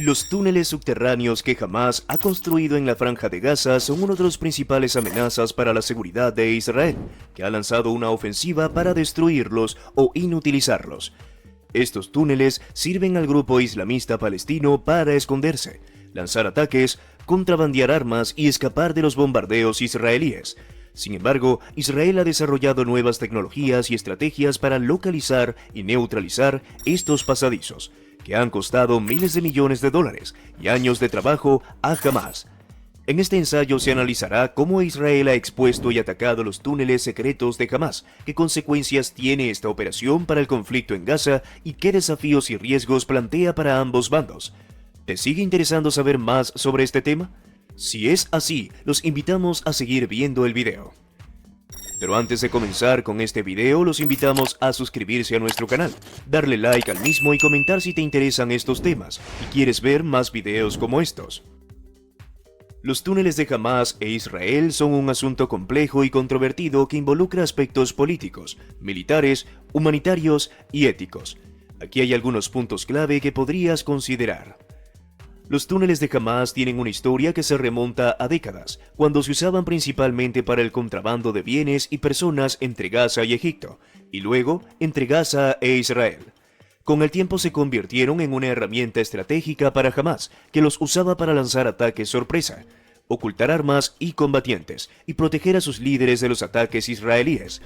Los túneles subterráneos que Hamás ha construido en la Franja de Gaza son una de las principales amenazas para la seguridad de Israel, que ha lanzado una ofensiva para destruirlos o inutilizarlos. Estos túneles sirven al grupo islamista palestino para esconderse, lanzar ataques, contrabandear armas y escapar de los bombardeos israelíes. Sin embargo, Israel ha desarrollado nuevas tecnologías y estrategias para localizar y neutralizar estos pasadizos, que han costado miles de millones de dólares y años de trabajo a Hamás. En este ensayo se analizará cómo Israel ha expuesto y atacado los túneles secretos de Hamás, qué consecuencias tiene esta operación para el conflicto en Gaza y qué desafíos y riesgos plantea para ambos bandos. ¿Te sigue interesando saber más sobre este tema? Si es así, los invitamos a seguir viendo el video. Pero antes de comenzar con este video, los invitamos a suscribirse a nuestro canal, darle like al mismo y comentar si te interesan estos temas y quieres ver más videos como estos. Los túneles de Hamás e Israel son un asunto complejo y controvertido que involucra aspectos políticos, militares, humanitarios y éticos. Aquí hay algunos puntos clave que podrías considerar. Los túneles de Hamás tienen una historia que se remonta a décadas, cuando se usaban principalmente para el contrabando de bienes y personas entre Gaza y Egipto, y luego entre Gaza e Israel. Con el tiempo se convirtieron en una herramienta estratégica para Hamás, que los usaba para lanzar ataques sorpresa, ocultar armas y combatientes, y proteger a sus líderes de los ataques israelíes.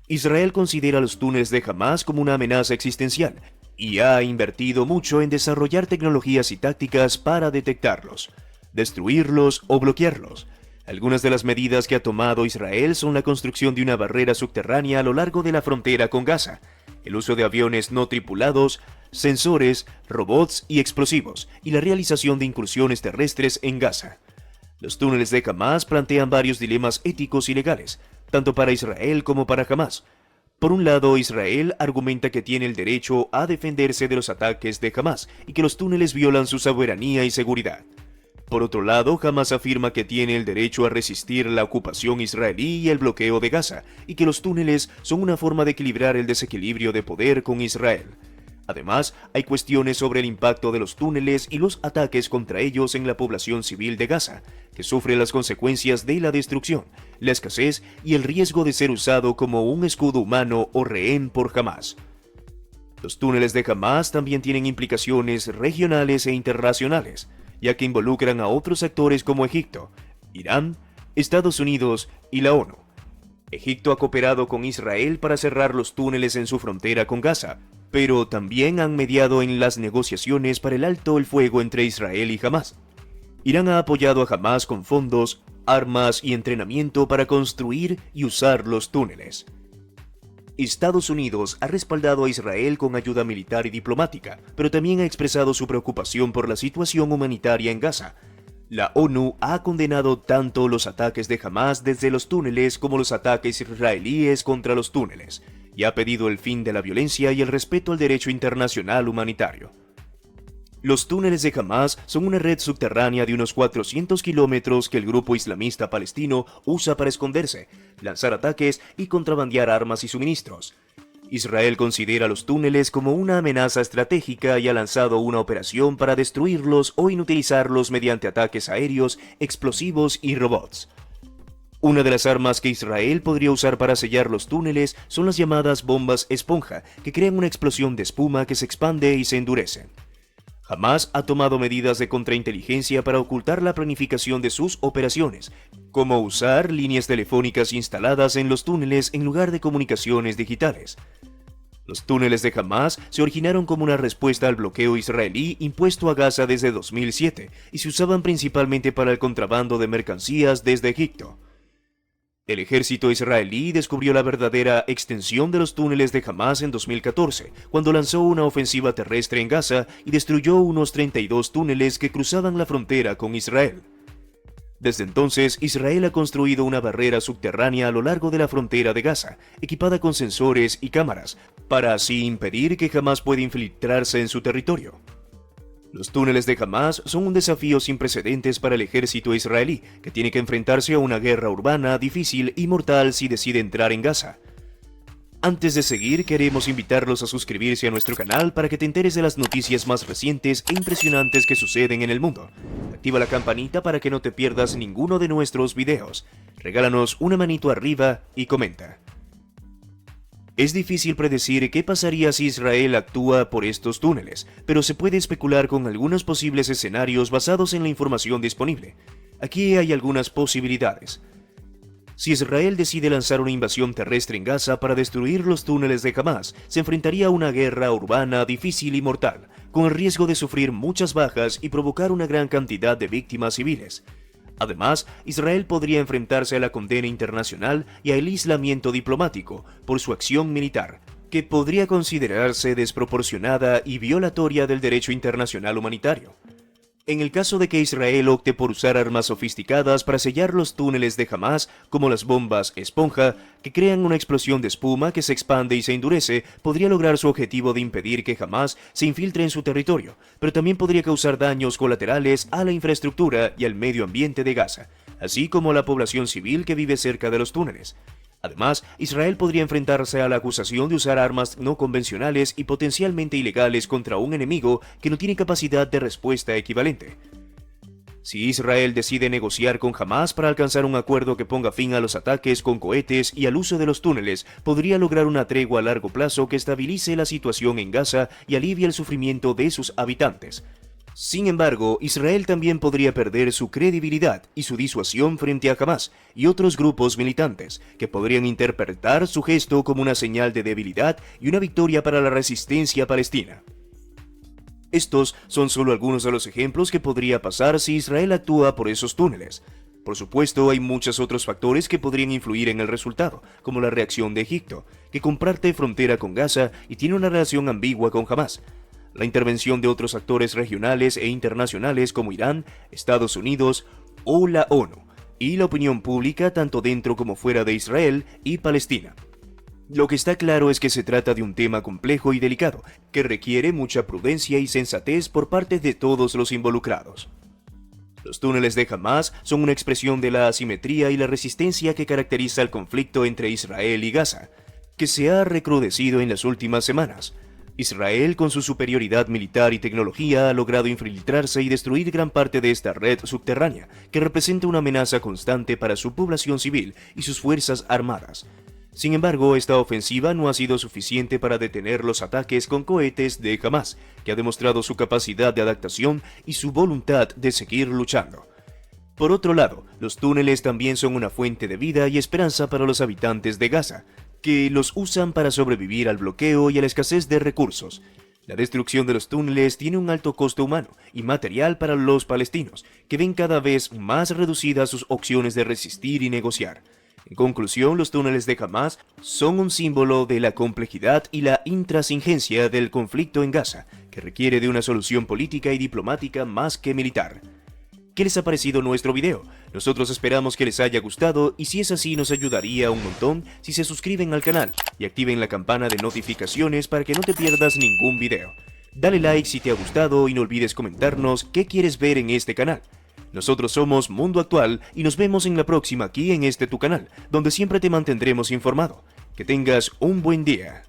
Israel considera los túneles de Hamás como una amenaza existencial, y ha invertido mucho en desarrollar tecnologías y tácticas para detectarlos, destruirlos o bloquearlos. Algunas de las medidas que ha tomado Israel son la construcción de una barrera subterránea a lo largo de la frontera con Gaza, el uso de aviones no tripulados, sensores, robots y explosivos, y la realización de incursiones terrestres en Gaza. Los túneles de Hamás plantean varios dilemas éticos y legales, tanto para Israel como para Hamás. Por un lado, Israel argumenta que tiene el derecho a defenderse de los ataques de Hamás y que los túneles violan su soberanía y seguridad. Por otro lado, Hamás afirma que tiene el derecho a resistir la ocupación israelí y el bloqueo de Gaza, y que los túneles son una forma de equilibrar el desequilibrio de poder con Israel. Además, hay cuestiones sobre el impacto de los túneles y los ataques contra ellos en la población civil de Gaza, que sufre las consecuencias de la destrucción, la escasez y el riesgo de ser usado como un escudo humano o rehén por Hamás. Los túneles de Hamás también tienen implicaciones regionales e internacionales, ya que involucran a otros actores como Egipto, Irán, Estados Unidos y la ONU. Egipto ha cooperado con Israel para cerrar los túneles en su frontera con Gaza, pero también han mediado en las negociaciones para el alto el fuego entre Israel y Hamás. Irán ha apoyado a Hamás con fondos, armas y entrenamiento para construir y usar los túneles. Estados Unidos ha respaldado a Israel con ayuda militar y diplomática, pero también ha expresado su preocupación por la situación humanitaria en Gaza. La ONU ha condenado tanto los ataques de Hamás desde los túneles como los ataques israelíes contra los túneles, y ha pedido el fin de la violencia y el respeto al derecho internacional humanitario. Los túneles de Hamás son una red subterránea de unos 400 kilómetros que el grupo islamista palestino usa para esconderse, lanzar ataques y contrabandear armas y suministros. Israel considera los túneles como una amenaza estratégica y ha lanzado una operación para destruirlos o inutilizarlos mediante ataques aéreos, explosivos y robots. Una de las armas que Israel podría usar para sellar los túneles son las llamadas bombas esponja, que crean una explosión de espuma que se expande y se endurece. Hamás ha tomado medidas de contrainteligencia para ocultar la planificación de sus operaciones, como usar líneas telefónicas instaladas en los túneles en lugar de comunicaciones digitales. Los túneles de Hamás se originaron como una respuesta al bloqueo israelí impuesto a Gaza desde 2007 y se usaban principalmente para el contrabando de mercancías desde Egipto. El ejército israelí descubrió la verdadera extensión de los túneles de Hamás en 2014, cuando lanzó una ofensiva terrestre en Gaza y destruyó unos 32 túneles que cruzaban la frontera con Israel. Desde entonces, Israel ha construido una barrera subterránea a lo largo de la frontera de Gaza, equipada con sensores y cámaras, para así impedir que Hamás pueda infiltrarse en su territorio. Los túneles de Hamás son un desafío sin precedentes para el ejército israelí, que tiene que enfrentarse a una guerra urbana difícil y mortal si decide entrar en Gaza. Antes de seguir, queremos invitarlos a suscribirse a nuestro canal para que te enteres de las noticias más recientes e impresionantes que suceden en el mundo. Activa la campanita para que no te pierdas ninguno de nuestros videos. Regálanos una manito arriba y comenta. Es difícil predecir qué pasaría si Israel actúa por estos túneles, pero se puede especular con algunos posibles escenarios basados en la información disponible. Aquí hay algunas posibilidades. Si Israel decide lanzar una invasión terrestre en Gaza para destruir los túneles de Hamas, se enfrentaría a una guerra urbana difícil y mortal, con el riesgo de sufrir muchas bajas y provocar una gran cantidad de víctimas civiles. Además, Israel podría enfrentarse a la condena internacional y al aislamiento diplomático por su acción militar, que podría considerarse desproporcionada y violatoria del derecho internacional humanitario. En el caso de que Israel opte por usar armas sofisticadas para sellar los túneles de Hamas, como las bombas esponja, que crean una explosión de espuma que se expande y se endurece, podría lograr su objetivo de impedir que Hamas se infiltre en su territorio, pero también podría causar daños colaterales a la infraestructura y al medio ambiente de Gaza, así como a la población civil que vive cerca de los túneles. Además, Israel podría enfrentarse a la acusación de usar armas no convencionales y potencialmente ilegales contra un enemigo que no tiene capacidad de respuesta equivalente. Si Israel decide negociar con Hamas para alcanzar un acuerdo que ponga fin a los ataques con cohetes y al uso de los túneles, podría lograr una tregua a largo plazo que estabilice la situación en Gaza y alivie el sufrimiento de sus habitantes. Sin embargo, Israel también podría perder su credibilidad y su disuasión frente a Hamas y otros grupos militantes, que podrían interpretar su gesto como una señal de debilidad y una victoria para la resistencia palestina. Estos son solo algunos de los ejemplos que podría pasar si Israel actúa por esos túneles. Por supuesto, hay muchos otros factores que podrían influir en el resultado, como la reacción de Egipto, que comparte frontera con Gaza y tiene una relación ambigua con Hamas. La intervención de otros actores regionales e internacionales como Irán, Estados Unidos o la ONU, y la opinión pública tanto dentro como fuera de Israel y Palestina. Lo que está claro es que se trata de un tema complejo y delicado, que requiere mucha prudencia y sensatez por parte de todos los involucrados. Los túneles de Hamas son una expresión de la asimetría y la resistencia que caracteriza el conflicto entre Israel y Gaza, que se ha recrudecido en las últimas semanas. Israel, con su superioridad militar y tecnología, ha logrado infiltrarse y destruir gran parte de esta red subterránea, que representa una amenaza constante para su población civil y sus fuerzas armadas. Sin embargo, esta ofensiva no ha sido suficiente para detener los ataques con cohetes de Hamas, que ha demostrado su capacidad de adaptación y su voluntad de seguir luchando. Por otro lado, los túneles también son una fuente de vida y esperanza para los habitantes de Gaza, que los usan para sobrevivir al bloqueo y a la escasez de recursos. La destrucción de los túneles tiene un alto costo humano y material para los palestinos, que ven cada vez más reducidas sus opciones de resistir y negociar. En conclusión, los túneles de Hamas son un símbolo de la complejidad y la intransigencia del conflicto en Gaza, que requiere de una solución política y diplomática más que militar. ¿Qué les ha parecido nuestro video? Nosotros esperamos que les haya gustado y si es así nos ayudaría un montón si se suscriben al canal y activen la campana de notificaciones para que no te pierdas ningún video. Dale like si te ha gustado y no olvides comentarnos qué quieres ver en este canal. Nosotros somos Mundo Actual y nos vemos en la próxima aquí en tu canal, donde siempre te mantendremos informado. Que tengas un buen día.